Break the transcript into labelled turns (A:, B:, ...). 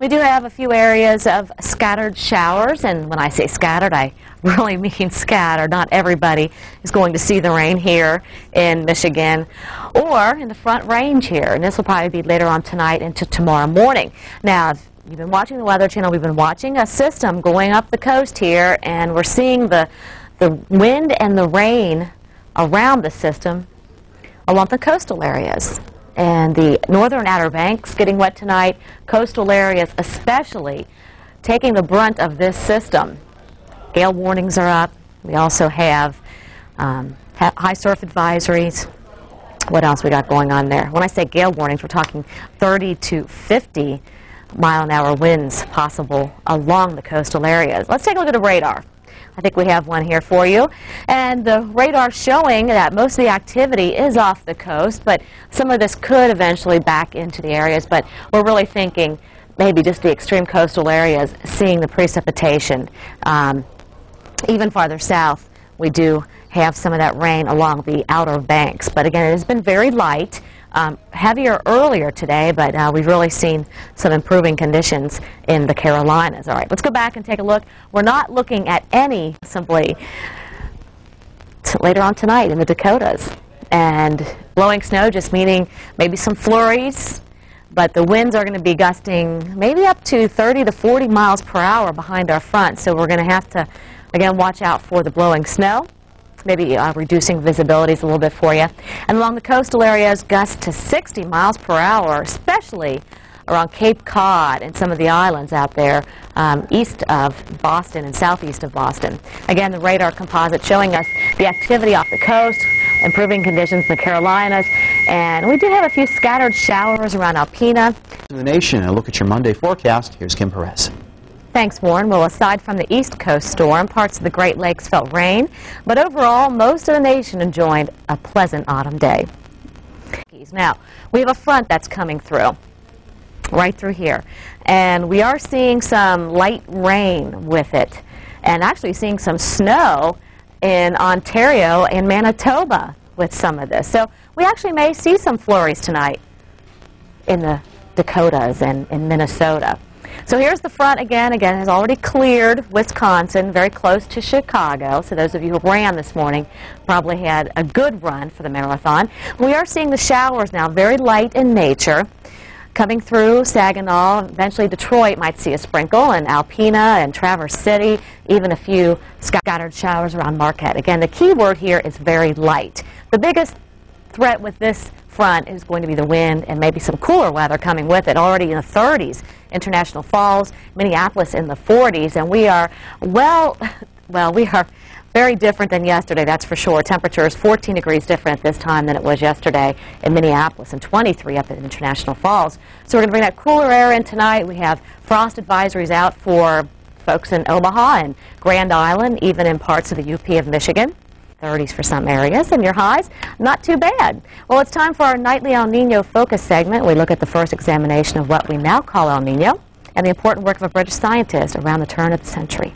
A: We do have a few areas of scattered showers, and when I say scattered, I really mean scattered. Not everybody is going to see the rain here in Michigan or in the Front Range here, and this will probably be later on tonight into tomorrow morning. Now, if you've been watching the Weather Channel, we've been watching a system going up the coast here, and we're seeing the wind and the rain around the system along the coastal areas. And the northern Outer Banks getting wet tonight, coastal areas especially taking the brunt of this system. Gale warnings are up. We also have high surf advisories. What else we got going on there? When I say gale warnings, we're talking 30 to 50 mile-an-hour winds possible along the coastal areas. Let's take a look at the radar. I think we have one here for you. And the radar showing that most of the activity is off the coast, but some of this could eventually back into the areas. But we're really thinking maybe just the extreme coastal areas, seeing the precipitation. Even farther south, we do have some of that rain along the Outer Banks. But again, it has been very light. Heavier earlier today, but we've really seen some improving conditions in the Carolinas. All right, let's go back and take a look. We're not looking at any simply later on tonight in the Dakotas. And blowing snow just meaning maybe some flurries, but the winds are going to be gusting maybe up to 30 to 40 miles per hour behind our front. So we're going to have to, again, watch out for the blowing snow. Maybe reducing visibilities a little bit for you. And along the coastal areas, gusts to 60 miles per hour, especially around Cape Cod and some of the islands out there east of Boston and southeast of Boston. Again, the radar composite showing us the activity off the coast, improving conditions in the Carolinas, and we do have a few scattered showers around Alpena.
B: In the nation, a look at your Monday forecast. Here's Kim Perez.
A: Thanks, Warren. Well, aside from the East Coast storm, parts of the Great Lakes felt rain, but overall, most of the nation enjoyed a pleasant autumn day. Now, we have a front that's coming through, right through here, and we are seeing some light rain with it, and actually seeing some snow in Ontario and Manitoba with some of this. So we actually may see some flurries tonight in the Dakotas and in Minnesota. So here's the front again. Again, has already cleared Wisconsin, very close to Chicago. So those of you who ran this morning probably had a good run for the marathon. We are seeing the showers now, very light in nature, coming through Saginaw. Eventually Detroit might see a sprinkle, and Alpena and Traverse City, even a few scattered showers around Marquette. Again, the key word here is very light. The biggest threat with this front is going to be the wind and maybe some cooler weather coming with it. Already in the 30s, International Falls, Minneapolis in the 40s, and we are we are very different than yesterday, that's for sure. Temperature is 14 degrees different this time than it was yesterday in Minneapolis, and 23 up at International Falls. So we're going to bring that cooler air in tonight. We have frost advisories out for folks in Omaha and Grand Island, even in parts of the UP of Michigan. 30s for some areas, and your highs, not too bad. Well, it's time for our nightly El Nino focus segment. We look at the first examination of what we now call El Nino and the important work of a British scientist around the turn of the century.